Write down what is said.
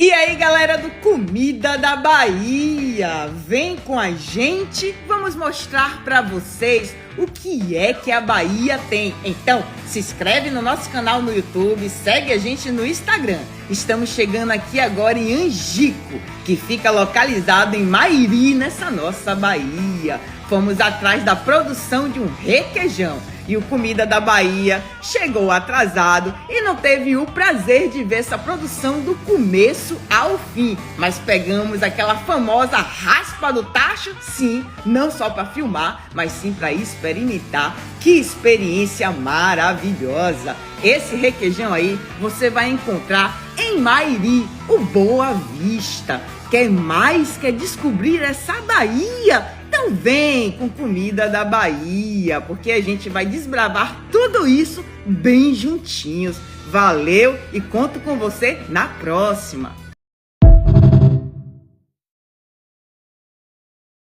E aí, galera do Comida da Bahia, vem com a gente, vamos mostrar para vocês o que é que a Bahia tem. Então, se inscreve no nosso canal no YouTube, segue a gente no Instagram. Estamos chegando aqui agora em Angico, que fica localizado em Mairi, nessa nossa Bahia. Fomos atrás da produção de um requeijão. E o Comida da Bahia chegou atrasado e não teve o prazer de ver essa produção do começo ao fim. Mas pegamos aquela famosa raspa do tacho, sim, não só para filmar, mas sim para experimentar. Que experiência maravilhosa! Esse requeijão aí você vai encontrar em Mairi, o Boa Vista. Quer mais? Quer descobrir essa Bahia? Então vem com Comida da Bahia, porque a gente vai desbravar tudo isso bem juntinhos. Valeu e conto com você na próxima!